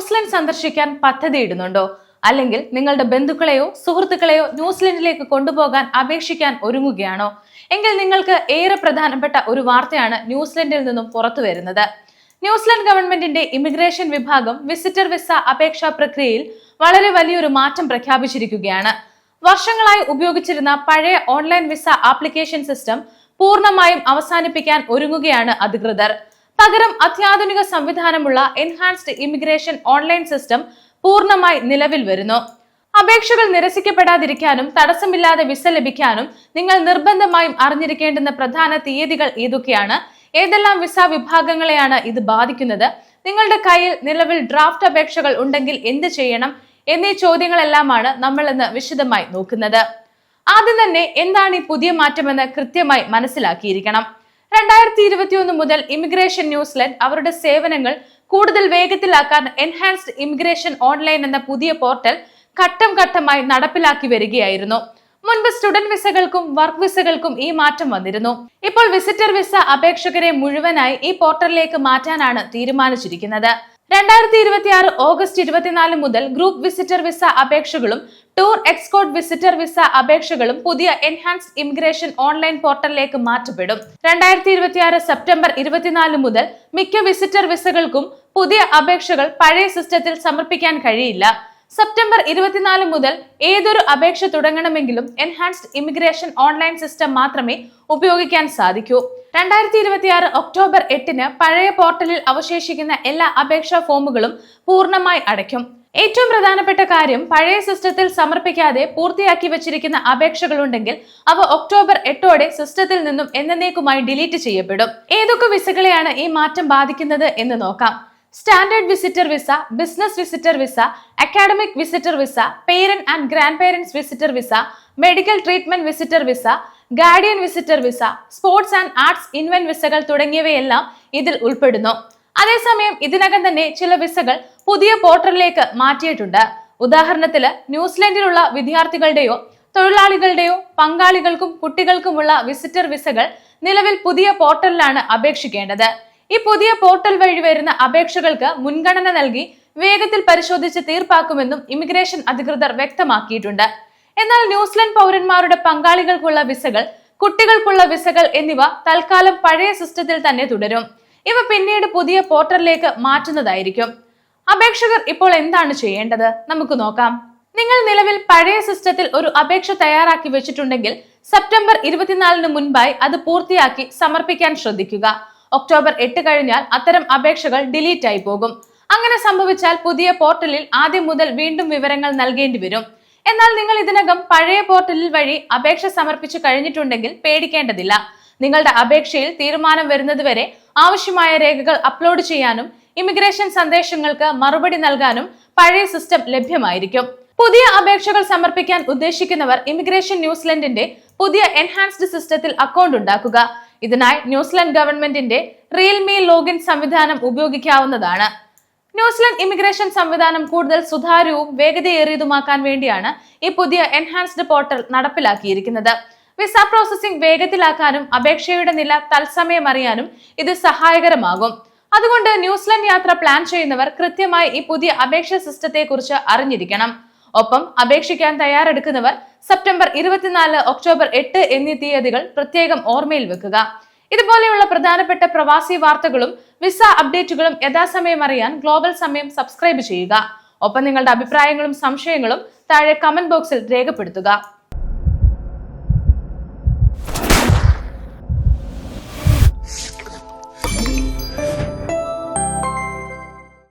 New Zealand സന്ദർശിക്കാൻ പദ്ധതിയിടുന്നുണ്ടോ? അല്ലെങ്കിൽ നിങ്ങളുടെ ബന്ധുക്കളെയോ സുഹൃത്തുക്കളെയോ ന്യൂസിലൻഡിലേക്ക് കൊണ്ടുപോകാൻ അപേക്ഷിക്കാൻ ഒരുങ്ങുകയാണോ? എങ്കിൽ നിങ്ങൾക്ക് ഏറെ പ്രധാനപ്പെട്ട ഒരു വാർത്തയാണ് ന്യൂസിലൻഡിൽ നിന്നും പുറത്തു വരുന്നത്. ന്യൂസിലൻഡ് ഗവൺമെന്റിന്റെ ഇമിഗ്രേഷൻ വിഭാഗം വിസിറ്റർ വിസ അപേക്ഷാ പ്രക്രിയയിൽ വളരെ വലിയൊരു മാറ്റം പ്രഖ്യാപിച്ചിരിക്കുകയാണ്. വർഷങ്ങളായി ഉപയോഗിച്ചിരുന്ന പഴയ ഓൺലൈൻ വിസ ആപ്ലിക്കേഷൻ സിസ്റ്റം പൂർണ്ണമായും അവസാനിപ്പിക്കാൻ ഒരുങ്ങുകയാണ് അധികൃതർ. പകരം അത്യാധുനിക സംവിധാനമുള്ള എൻഹാൻസ്ഡ് ഇമിഗ്രേഷൻ ഓൺലൈൻ സിസ്റ്റം പൂർണ്ണമായി നിലവിൽ വരുന്നു. അപേക്ഷകൾ നിരസിക്കപ്പെടാതിരിക്കാനും തടസ്സമില്ലാതെ വിസ ലഭിക്കാനും നിങ്ങൾ നിർബന്ധമായും അറിഞ്ഞിരിക്കേണ്ടുന്ന പ്രധാന തീയതികൾ ഏതൊക്കെയാണ്? ഏതെല്ലാം വിസ വിഭാഗങ്ങളെയാണ് ഇത് ബാധിക്കുന്നത്? നിങ്ങളുടെ കയ്യിൽ നിലവിൽ ഡ്രാഫ്റ്റ് അപേക്ഷകൾ ഉണ്ടെങ്കിൽ എന്ത് ചെയ്യണം എന്നീ ചോദ്യങ്ങളെല്ലാമാണ് നമ്മൾ ഇന്ന് വിശദമായി നോക്കുന്നത്. ആദ്യം തന്നെ എന്താണ് ഈ പുതിയ മാറ്റമെന്ന് കൃത്യമായി മനസ്സിലാക്കിയിരിക്കണം. 2021 മുതൽ ഇമിഗ്രേഷൻ ന്യൂസിലൻഡ് അവരുടെ സേവനങ്ങൾ കൂടുതൽ വേഗത്തിലാക്കാൻ എൻഹാൻസ്ഡ് ഇമിഗ്രേഷൻ ഓൺലൈൻ എന്ന പുതിയ പോർട്ടൽ ഘട്ടം ഘട്ടമായി നടപ്പിലാക്കി വരികയായിരുന്നു. മുൻപ് സ്റ്റുഡന്റ് വിസകൾക്കും വർക്ക് വിസകൾക്കും ഈ മാറ്റം വന്നിരുന്നു. ഇപ്പോൾ വിസിറ്റർ വിസ അപേക്ഷകരെ മുഴുവനായി ഈ പോർട്ടലിലേക്ക് മാറ്റാനാണ് തീരുമാനിച്ചിരിക്കുന്നത്. 2026 ഓഗസ്റ്റ് 24 മുതൽ ഗ്രൂപ്പ് വിസിറ്റർ വിസ അപേക്ഷകളും ടൂർ എക്സ്കോർട്ട് വിസിറ്റർ വിസ അപേക്ഷകളും പുതിയ എൻഹാൻസ്ഡ് ഇമിഗ്രേഷൻ ഓൺലൈൻ പോർട്ടലിലേക്ക് മാറ്റപ്പെടും. 2026 സെപ്റ്റംബർ 24 മുതൽ മിക്ക വിസിറ്റർ വിസകൾക്കും പുതിയ അപേക്ഷകൾ പഴയ സിസ്റ്റത്തിൽ സമർപ്പിക്കാൻ കഴിയില്ല. സെപ്റ്റംബർ 24 മുതൽ ഏതൊരു അപേക്ഷ തുടങ്ങണമെങ്കിലും എൻഹാൻസ്ഡ് ഇമിഗ്രേഷൻ ഓൺലൈൻ സിസ്റ്റം മാത്രമേ ഉപയോഗിക്കാൻ സാധിക്കൂ. 2026 ഒക്ടോബർ 8-ന് പഴയ പോർട്ടലിൽ അവശേഷിക്കുന്ന എല്ലാ അപേക്ഷാ ഫോമുകളും പൂർണ്ണമായി അടയ്ക്കും. ഏറ്റവും പ്രധാനപ്പെട്ട കാര്യം, പഴയ സിസ്റ്റത്തിൽ സമർപ്പിക്കാതെ പൂർത്തിയാക്കി വെച്ചിരിക്കുന്ന അപേക്ഷകളുണ്ടെങ്കിൽ അവ ഒക്ടോബർ 8-ഓടെ സിസ്റ്റത്തിൽ നിന്നും എന്നേക്കുമായി ഡിലീറ്റ് ചെയ്യപ്പെടും. ഏതൊക്കെ വിസകളെയാണ് ഈ മാറ്റം ബാധിക്കുന്നത് എന്ന് നോക്കാം. Standard visitor visa, business visitor visa, academic visitor visa, parent and grandparents visitor visa, medical treatment visitor visa, guardian visitor visa, sports and arts event വിസകൾ തുടങ്ങിയവയെല്ലാം ഇതിൽ ഉൾപ്പെടുന്നു. അതേസമയം ഇതിനകം തന്നെ ചില വിസകൾ പുതിയ പോർട്ടലിലേക്ക് മാറ്റിയിട്ടുണ്ട്. ഉദാഹരണത്തിന് ന്യൂസിലൻഡിലുള്ള വിദ്യാർത്ഥികളുടെയോ തൊഴിലാളികളുടെയോ പങ്കാളികൾക്കും കുട്ടികൾക്കുമുള്ള വിസിറ്റർ വിസകൾ നിലവിൽ പുതിയ പോർട്ടലിലാണ് അപേക്ഷിക്കേണ്ടത്. ഈ പുതിയ പോർട്ടൽ വഴി വരുന്ന അപേക്ഷകൾക്ക് മുൻഗണന നൽകി വേഗത്തിൽ പരിശോധിച്ച് തീർപ്പാക്കുമെന്നും ഇമിഗ്രേഷൻ അധികൃതർ വ്യക്തമാക്കിയിട്ടുണ്ട്. എന്നാൽ ന്യൂസിലൻഡ് പൗരന്മാരുടെ പങ്കാളികൾക്കുള്ള വിസകൾ, കുട്ടികൾക്കുള്ള വിസകൾ എന്നിവ തൽക്കാലം പഴയ സിസ്റ്റത്തിൽ തന്നെ തുടരും. ഇവ പിന്നീട് പുതിയ പോർട്ടലിലേക്ക് മാറ്റുന്നതായിരിക്കും. അപേക്ഷകർ ഇപ്പോൾ എന്താണ് ചെയ്യേണ്ടത്? നമുക്ക് നോക്കാം. നിങ്ങൾ നിലവിൽ പഴയ സിസ്റ്റത്തിൽ ഒരു അപേക്ഷ തയ്യാറാക്കി വെച്ചിട്ടുണ്ടെങ്കിൽ സെപ്റ്റംബർ 24-ന് മുൻപായി അത് പൂർത്തിയാക്കി സമർപ്പിക്കാൻ ശ്രദ്ധിക്കുക. ഒക്ടോബർ 8 കഴിഞ്ഞാൽ അത്തരം അപേക്ഷകൾ ഡിലീറ്റ് ആയി പോകും. അങ്ങനെ സംഭവിച്ചാൽ പുതിയ പോർട്ടലിൽ ആദ്യം മുതൽ വീണ്ടും വിവരങ്ങൾ നൽകേണ്ടി വരും. എന്നാൽ നിങ്ങൾ ഇതിനകം പഴയ പോർട്ടലിൽ വഴി അപേക്ഷ സമർപ്പിച്ചു കഴിഞ്ഞിട്ടുണ്ടെങ്കിൽ പേടിക്കേണ്ടതില്ല. നിങ്ങളുടെ അപേക്ഷയിൽ തീരുമാനം വരുന്നതുവരെ ആവശ്യമായ രേഖകൾ അപ്ലോഡ് ചെയ്യാനും ഇമിഗ്രേഷൻ സന്ദേശങ്ങൾക്ക് മറുപടി നൽകാനും പഴയ സിസ്റ്റം ലഭ്യമായിരിക്കും. പുതിയ അപേക്ഷകൾ സമർപ്പിക്കാൻ ഉദ്ദേശിക്കുന്നവർ ഇമിഗ്രേഷൻ ന്യൂസിലൻഡിന്റെ പുതിയ എൻഹാൻസ്ഡ് സിസ്റ്റത്തിൽ അക്കൗണ്ട് ഉണ്ടാക്കുക. ഇതിനായി ന്യൂസിലൻഡ് ഗവൺമെന്റിന്റെ റിയൽമി ലോഗിൻ സംവിധാനം ഉപയോഗിക്കാവുന്നതാണ്. ന്യൂസിലൻഡ് ഇമിഗ്രേഷൻ സംവിധാനം കൂടുതൽ സുതാര്യവും വേഗതയേറിയതുമാക്കാൻ വേണ്ടിയാണ് ഈ പുതിയ എൻഹാൻസ്ഡ് പോർട്ടൽ നടപ്പിലാക്കിയിരിക്കുന്നത്. വിസ പ്രോസസിംഗ് വേഗത്തിലാക്കാനും അപേക്ഷയുടെ നില തത്സമയം അറിയാനും ഇത് സഹായകരമാകും. അതുകൊണ്ട് ന്യൂസിലൻഡ് യാത്ര പ്ലാൻ ചെയ്യുന്നവർ കൃത്യമായി ഈ പുതിയ അപേക്ഷ സിസ്റ്റത്തെ കുറിച്ച് അറിഞ്ഞിരിക്കണം. ഒപ്പം അപേക്ഷിക്കാൻ തയ്യാറെടുക്കുന്നവർ സെപ്റ്റംബർ 24, ഒക്ടോബർ 8 എന്നീ തീയതികൾ പ്രത്യേകം ഓർമ്മയിൽ വെക്കുക. ഇതുപോലെയുള്ള പ്രധാനപ്പെട്ട പ്രവാസി വാർത്തകളും വിസ അപ്ഡേറ്റുകളും യഥാസമയം അറിയാൻ ഗ്ലോബൽ സമയം സബ്സ്ക്രൈബ് ചെയ്യുക. ഒപ്പം നിങ്ങളുടെ അഭിപ്രായങ്ങളും സംശയങ്ങളും താഴെ കമന്റ് ബോക്സിൽ രേഖപ്പെടുത്തുക.